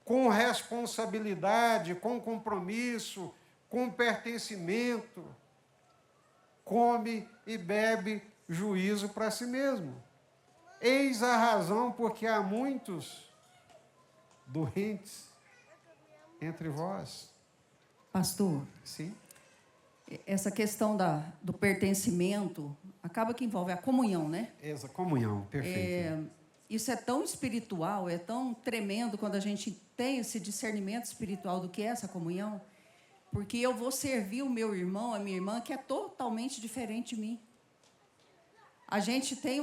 com responsabilidade, com compromisso, com pertencimento, come e bebe juízo para si mesmo. Eis a razão porque há muitos doentes entre vós. Pastor, Sim. essa questão do pertencimento acaba que envolve a comunhão, né? Essa comunhão, perfeito. Isso é tão espiritual, é tão tremendo quando a gente tem esse discernimento espiritual do que é essa comunhão, porque eu vou servir o meu irmão, a minha irmã, que é totalmente diferente de mim. A gente tem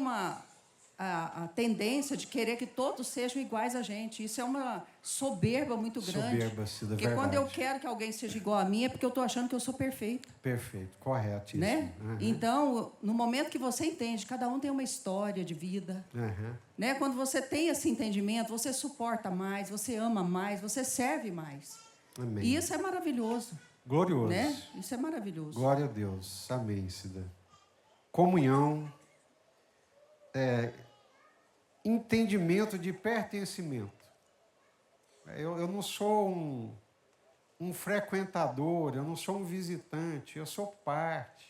a tendência de querer que todos sejam iguais a gente. Isso é uma soberba muito grande. Soberba, Cida, porque verdade. quando eu quero que alguém seja igual a mim, é porque eu estou achando que eu sou perfeito. Perfeito, correto. Né? Uhum. Então, no momento que você entende, cada um tem uma história de vida. Uhum. Né? Quando você tem esse entendimento, você suporta mais, você ama mais, você serve mais. Amém. E isso é maravilhoso. Glorioso. Né? Isso é maravilhoso. Glória a Deus. Amém, Cida. Comunhão, entendimento de pertencimento. Eu não sou um frequentador, eu não sou um visitante, eu sou parte.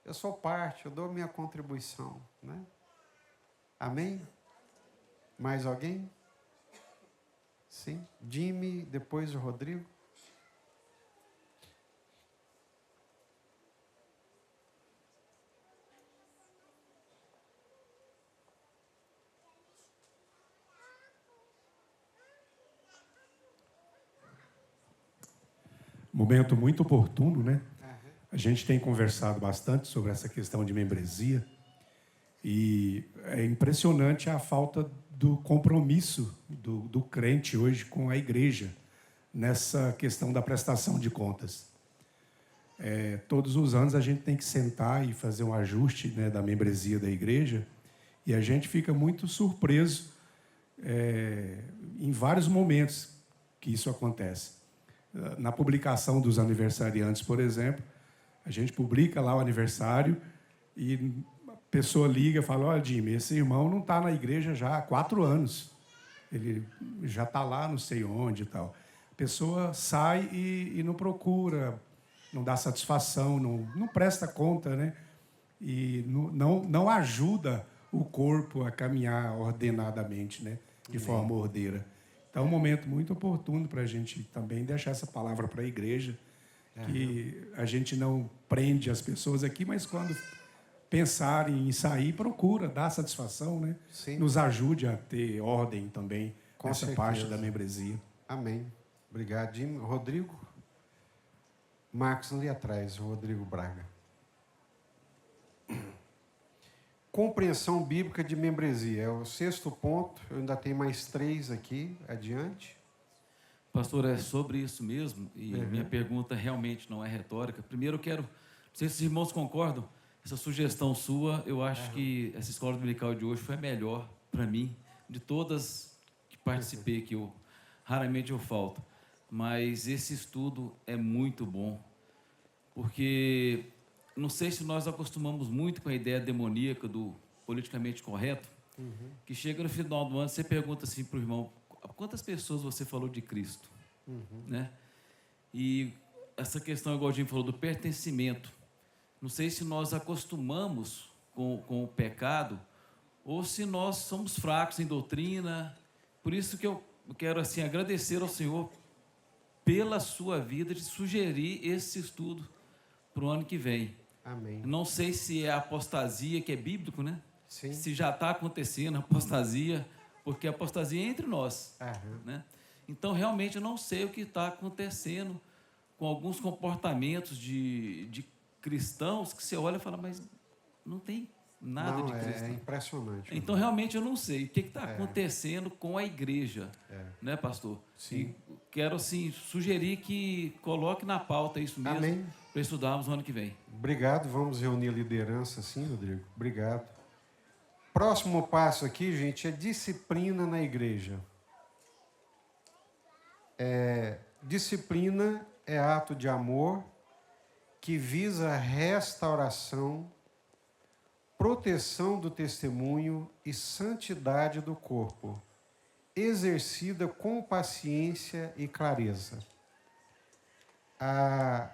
Eu dou minha contribuição. Né? Amém? Mais alguém? Sim? Jimmy, depois o Rodrigo. Momento muito oportuno, né? A gente tem conversado bastante sobre essa questão de membresia e é impressionante a falta do compromisso do crente hoje com a igreja nessa questão da prestação de contas. Todos os anos a gente tem que sentar e fazer um ajuste, né, da membresia da igreja e a gente fica muito surpreso em vários momentos que isso acontece. Na publicação dos aniversariantes, por exemplo, a gente publica lá o aniversário e a pessoa liga e fala: olha, Jimmy, esse irmão não está na igreja já há 4 anos. Ele já está lá não sei onde e tal. A pessoa sai e não procura, não dá satisfação, não presta conta, né? E não ajuda o corpo a caminhar ordenadamente, né? De forma ordeira. Então, é um momento muito oportuno para a gente também deixar essa palavra para a igreja, que a gente não prende as pessoas aqui, mas quando pensarem em sair, procura dar satisfação, né? Sim. Nos ajude a ter ordem também Com nessa certeza. parte da membresia. Amém. Obrigado, Jim. Rodrigo? Marcos, ali atrás, o Rodrigo Braga. Compreensão bíblica de membresia. É o 6º ponto. Eu ainda tenho mais 3 aqui. Adiante. Pastor, é sobre isso mesmo, e minha pergunta realmente não é retórica. Primeiro, eu quero, não sei se os irmãos concordam, essa sugestão sua, eu acho que essa escola dominical de hoje foi a melhor para mim, de todas que participei, que raramente eu falto. Mas esse estudo é muito bom, porque não sei se nós acostumamos muito com a ideia demoníaca do politicamente correto, que chega no final do ano, você pergunta assim para o irmão: quantas pessoas você falou de Cristo? Né? E essa questão, igual o Jim falou, do pertencimento. Não sei se nós acostumamos com o pecado ou se nós somos fracos em doutrina. Por isso que eu quero assim, agradecer ao Senhor pela sua vida de sugerir esse estudo para o ano que vem. Amém. Não sei se é a apostasia, que é bíblico, né? Sim. Se já está acontecendo a apostasia, porque a apostasia é entre nós. Né? Então, realmente, eu não sei o que está acontecendo com alguns comportamentos de cristãos que você olha e fala, mas não tem nada Não, de cristão. É impressionante. Então, realmente, eu não sei o que está acontecendo com a igreja, né, pastor? Sim. E quero, assim, sugerir que coloque na pauta isso mesmo, Amém. para estudarmos no ano que vem. Obrigado. Vamos reunir a liderança, sim, Rodrigo. Obrigado. Próximo passo aqui, gente, é disciplina na igreja. Disciplina é ato de amor que visa restauração, proteção do testemunho e santidade do corpo, exercida com paciência e clareza. A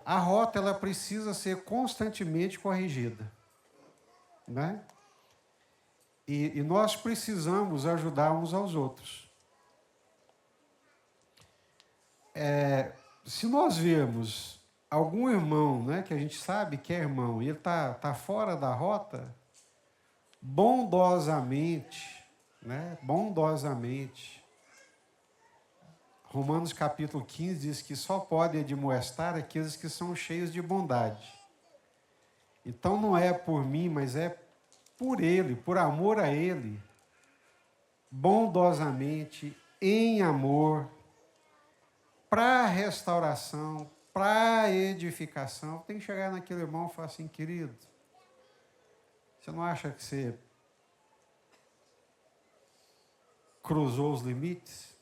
rota ela precisa ser constantemente corrigida, né? E nós precisamos ajudar uns aos outros. Se nós vemos algum irmão, né, que a gente sabe que é irmão, e ele tá fora da rota, bondosamente, né, Romanos capítulo 15 diz que só podem admoestar aqueles que são cheios de bondade. Então não é por mim, mas é por ele, por amor a ele, bondosamente, em amor, para restauração, para edificação. Tem que chegar naquele irmão e falar assim: querido, você não acha que você cruzou os limites?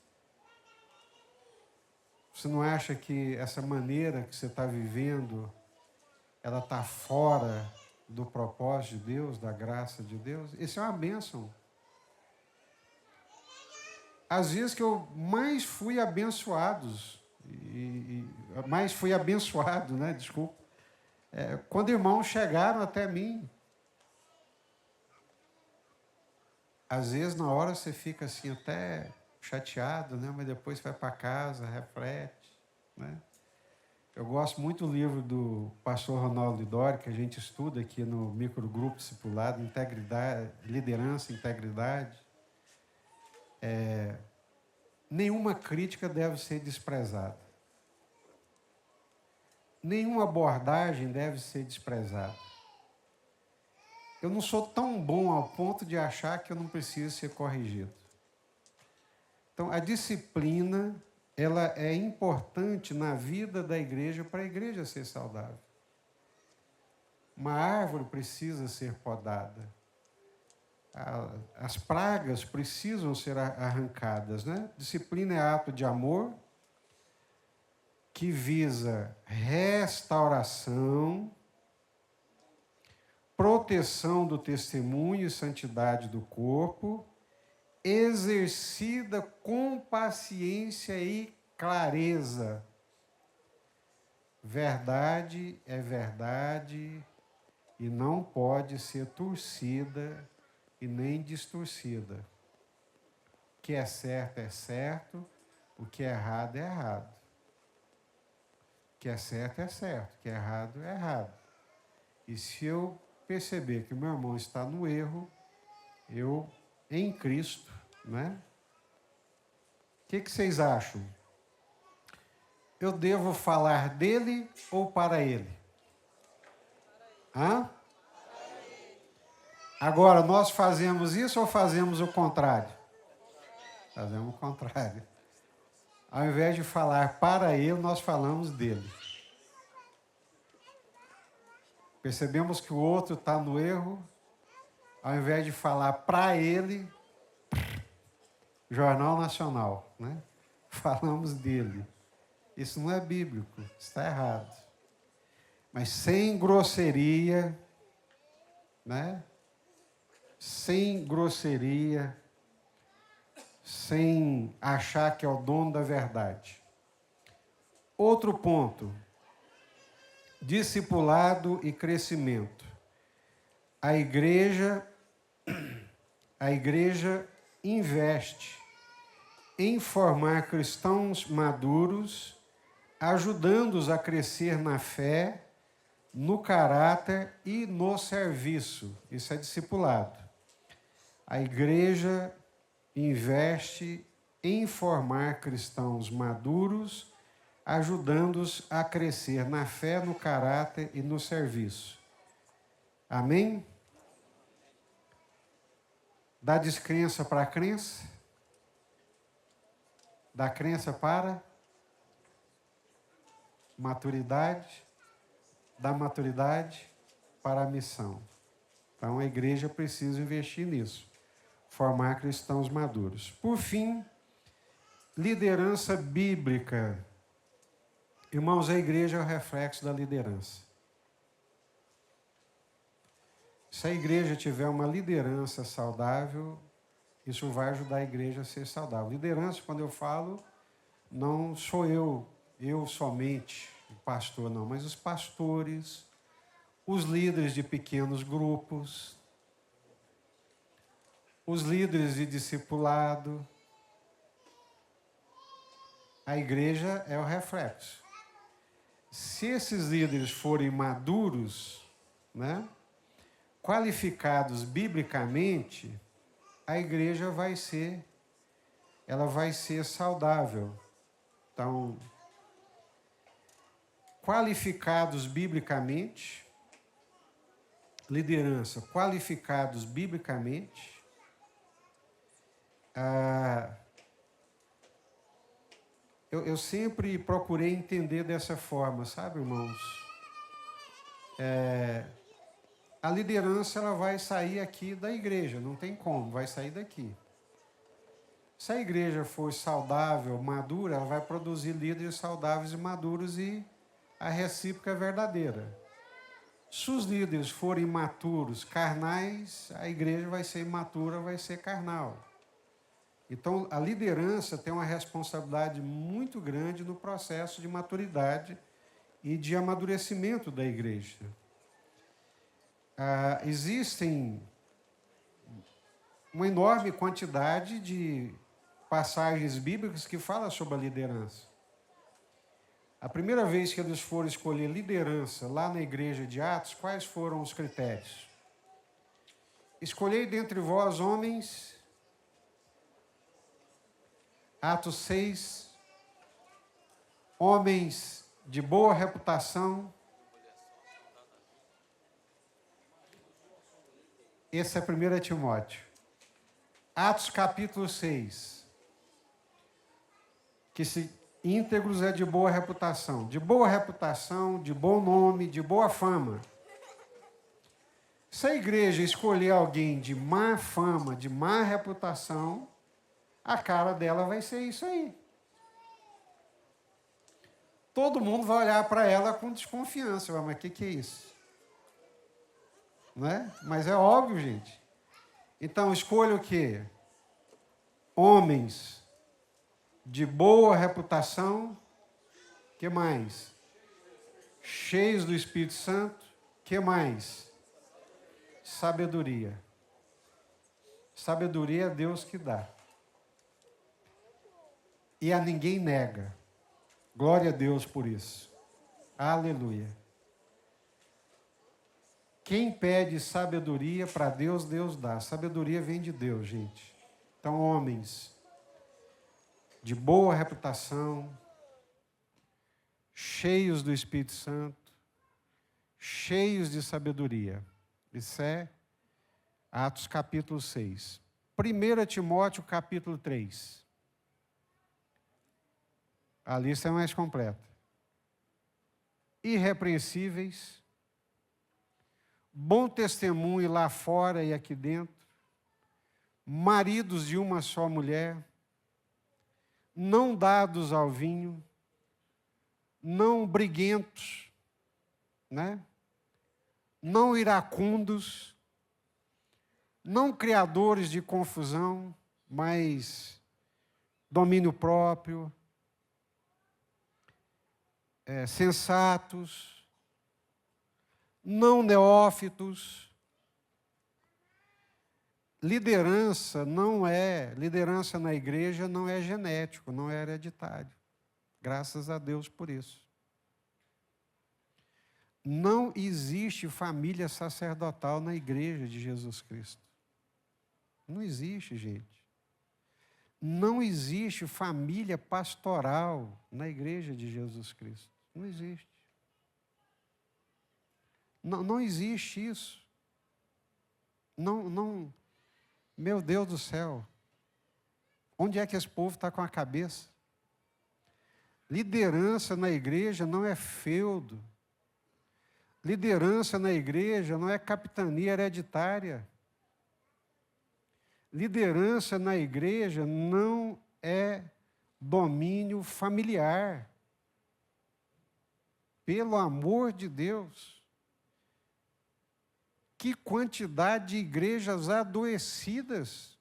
Você não acha que essa maneira que você está vivendo, ela está fora do propósito de Deus, da graça de Deus? Isso é uma bênção. Às vezes que eu mais fui abençoado, né? Desculpa. Quando irmãos chegaram até mim, às vezes na hora você fica assim até chateado, né? Mas depois vai para casa, reflete, né? Eu gosto muito do livro do pastor Ronaldo Lidori, que a gente estuda aqui no microgrupo discipulado, Integridade, Liderança e Integridade. Nenhuma crítica deve ser desprezada. Nenhuma abordagem deve ser desprezada. Eu não sou tão bom ao ponto de achar que eu não preciso ser corrigido. Então, a disciplina, ela é importante na vida da igreja para a igreja ser saudável. Uma árvore precisa ser podada. As pragas precisam ser arrancadas, né? Disciplina é ato de amor que visa restauração, proteção do testemunho e santidade do corpo, exercida com paciência e clareza. Verdade é verdade e não pode ser torcida e nem distorcida. O que é certo, o que é errado. O que é certo, o que é errado. E se eu perceber que o meu irmão está no erro, eu, em Cristo, né? O que vocês acham? Eu devo falar dele ou para ele? Hã? Agora, nós fazemos isso ou fazemos o contrário? Fazemos o contrário. Ao invés de falar para ele, nós falamos dele. Percebemos que o outro está no erro, ao invés de falar para ele, Jornal Nacional, né? Falamos dele. Isso não é bíblico, está errado. Mas sem grosseria, né? Sem grosseria, sem achar que é o dono da verdade. Outro ponto, discipulado e crescimento. A igreja investe em formar cristãos maduros, ajudando-os a crescer na fé, no caráter e no serviço. Isso é discipulado. A igreja investe em formar cristãos maduros, ajudando-os a crescer na fé, no caráter e no serviço. Amém? Da descrença para a crença? Da crença para maturidade? Da maturidade para a missão. Então, a igreja precisa investir nisso. Formar cristãos maduros. Por fim, liderança bíblica. Irmãos, a igreja é o reflexo da liderança. Se a igreja tiver uma liderança saudável, isso vai ajudar a igreja a ser saudável. Liderança, quando eu falo, não sou eu somente, o pastor, não, mas os pastores, os líderes de pequenos grupos, os líderes de discipulado. A igreja é o reflexo. Se esses líderes forem maduros, né, qualificados biblicamente, a igreja vai ser saudável. Então, qualificados biblicamente, liderança, qualificados biblicamente, eu sempre procurei entender dessa forma, sabe, irmãos? A liderança ela vai sair aqui da igreja, não tem como, vai sair daqui. Se a igreja for saudável, madura, ela vai produzir líderes saudáveis e maduros e a recíproca é verdadeira. Se os líderes forem imaturos, carnais, a igreja vai ser imatura, vai ser carnal. Então, a liderança tem uma responsabilidade muito grande no processo de maturidade e de amadurecimento da igreja. Existem uma enorme quantidade de passagens bíblicas que falam sobre a liderança. A primeira vez que eles foram escolher liderança lá na igreja de Atos, quais foram os critérios? Escolhei dentre vós homens, Atos 6, homens de boa reputação. Esse é 1 Timóteo. Atos capítulo 6. Que se íntegros é de boa reputação. De boa reputação, de bom nome, de boa fama. Se a igreja escolher alguém de má fama, de má reputação, a cara dela vai ser isso aí. todo mundo vai olhar para ela com desconfiança. Mas o que é isso? Não é? Mas é óbvio, gente. Então, escolha o quê? Homens de boa reputação. Que mais? Cheios do Espírito Santo. Que mais? Sabedoria. Sabedoria é Deus que dá. E a ninguém nega. Glória a Deus por isso. Aleluia. Quem pede sabedoria para Deus, Deus dá. Sabedoria vem de Deus, gente. Então, homens de boa reputação, cheios do Espírito Santo, cheios de sabedoria. Isso é Atos capítulo 6. 1 Timóteo capítulo 3. A lista é mais completa. Irrepreensíveis, bom testemunho lá fora e aqui dentro, maridos de uma só mulher, não dados ao vinho, não briguentos, né? Não iracundos, não criadores de confusão, mas domínio próprio, sensatos, não neófitos. Liderança na igreja não é genético, não é hereditário. Graças a Deus por isso. Não existe família sacerdotal na igreja de Jesus Cristo. Não existe, gente. Não existe família pastoral na igreja de Jesus Cristo. Não existe. Não existe isso. Não. Meu Deus do céu. Onde é que esse povo está com a cabeça? Liderança na igreja não é feudo. Liderança na igreja não é capitania hereditária. Liderança na igreja não é domínio familiar. Pelo amor de Deus. Que quantidade de igrejas adoecidas,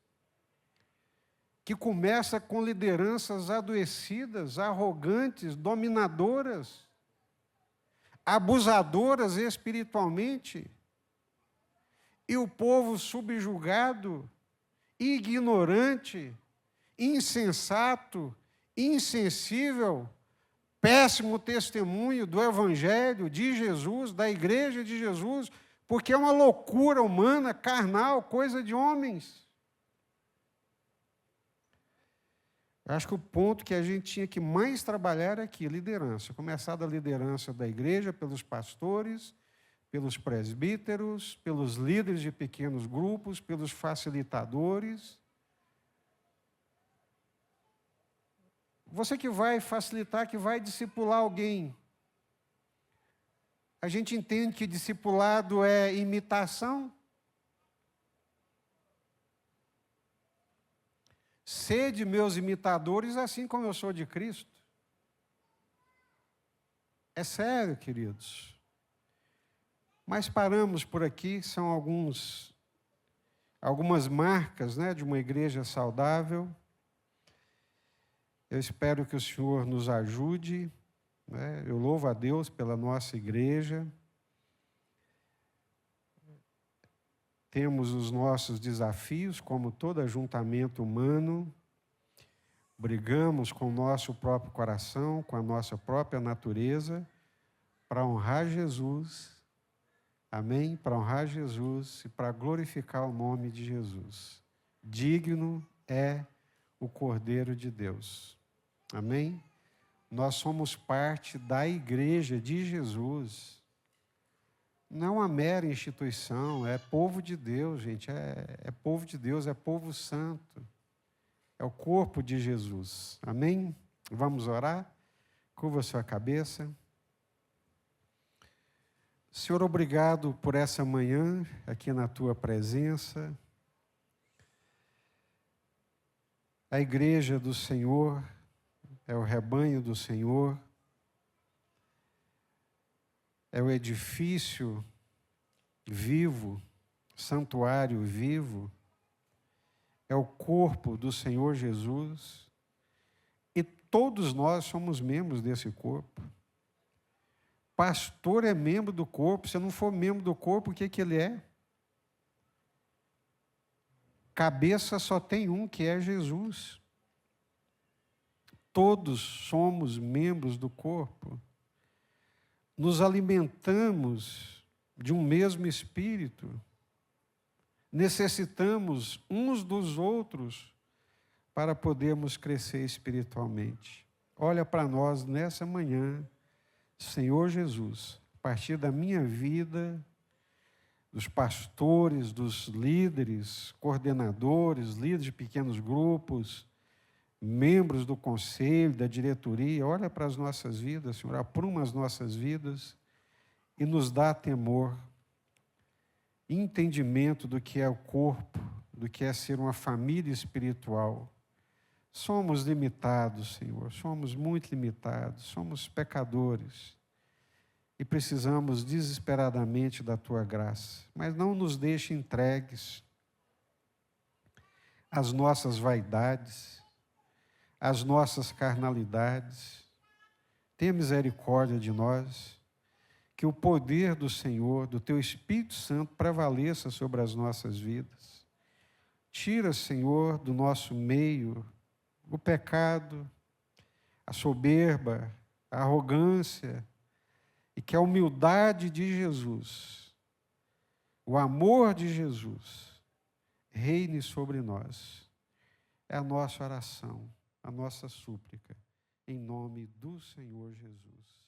que começa com lideranças adoecidas, arrogantes, dominadoras, abusadoras espiritualmente, e o povo subjugado, ignorante, insensato, insensível, péssimo testemunho do Evangelho de Jesus, da igreja de Jesus, porque é uma loucura humana, carnal, coisa de homens. Eu acho que o ponto que a gente tinha que mais trabalhar é aqui, liderança. Começar da liderança da igreja, pelos pastores, pelos presbíteros, pelos líderes de pequenos grupos, pelos facilitadores. Você que vai facilitar, que vai discipular alguém. A gente entende que discipulado é imitação. Sede meus imitadores, assim como eu sou de Cristo. É sério, queridos. Mas paramos por aqui, são algumas marcas, né, de uma igreja saudável. Eu espero que o Senhor nos ajude. Eu louvo a Deus pela nossa igreja. Temos os nossos desafios, como todo ajuntamento humano. Brigamos com o nosso próprio coração, com a nossa própria natureza, para honrar Jesus. Amém? Para honrar Jesus e para glorificar o nome de Jesus. Digno é o Cordeiro de Deus. Amém? Nós somos parte da igreja de Jesus. Não é uma mera instituição, é povo de Deus, gente. É povo de Deus, é povo santo. É o corpo de Jesus. Amém? Vamos orar? Curva sua cabeça. Senhor, obrigado por essa manhã aqui na tua presença. A igreja do Senhor é o rebanho do Senhor. é o edifício vivo, santuário vivo, é o corpo do Senhor Jesus, e todos nós somos membros desse corpo. Pastor é membro do corpo. Se não for membro do corpo, o que ele é? Cabeça só tem um, que é Jesus. Todos somos membros do corpo. Nos alimentamos de um mesmo espírito. Necessitamos uns dos outros para podermos crescer espiritualmente. Olha para nós nessa manhã, Senhor Jesus, a partir da minha vida, dos pastores, dos líderes, coordenadores, líderes de pequenos grupos, membros do conselho, da diretoria, olha para as nossas vidas, Senhor, apruma as nossas vidas e nos dá temor, entendimento do que é o corpo, do que é ser uma família espiritual. Somos limitados, Senhor, somos muito limitados, somos pecadores e precisamos desesperadamente da Tua graça. Mas não nos deixe entregues às nossas vaidades, às nossas carnalidades. Tenha misericórdia de nós, que o poder do Senhor, do Teu Espírito Santo, prevaleça sobre as nossas vidas. Tira, Senhor, do nosso meio o pecado, a soberba, a arrogância, e que a humildade de Jesus, o amor de Jesus, reine sobre nós. É a nossa oração, a nossa súplica, em nome do Senhor Jesus.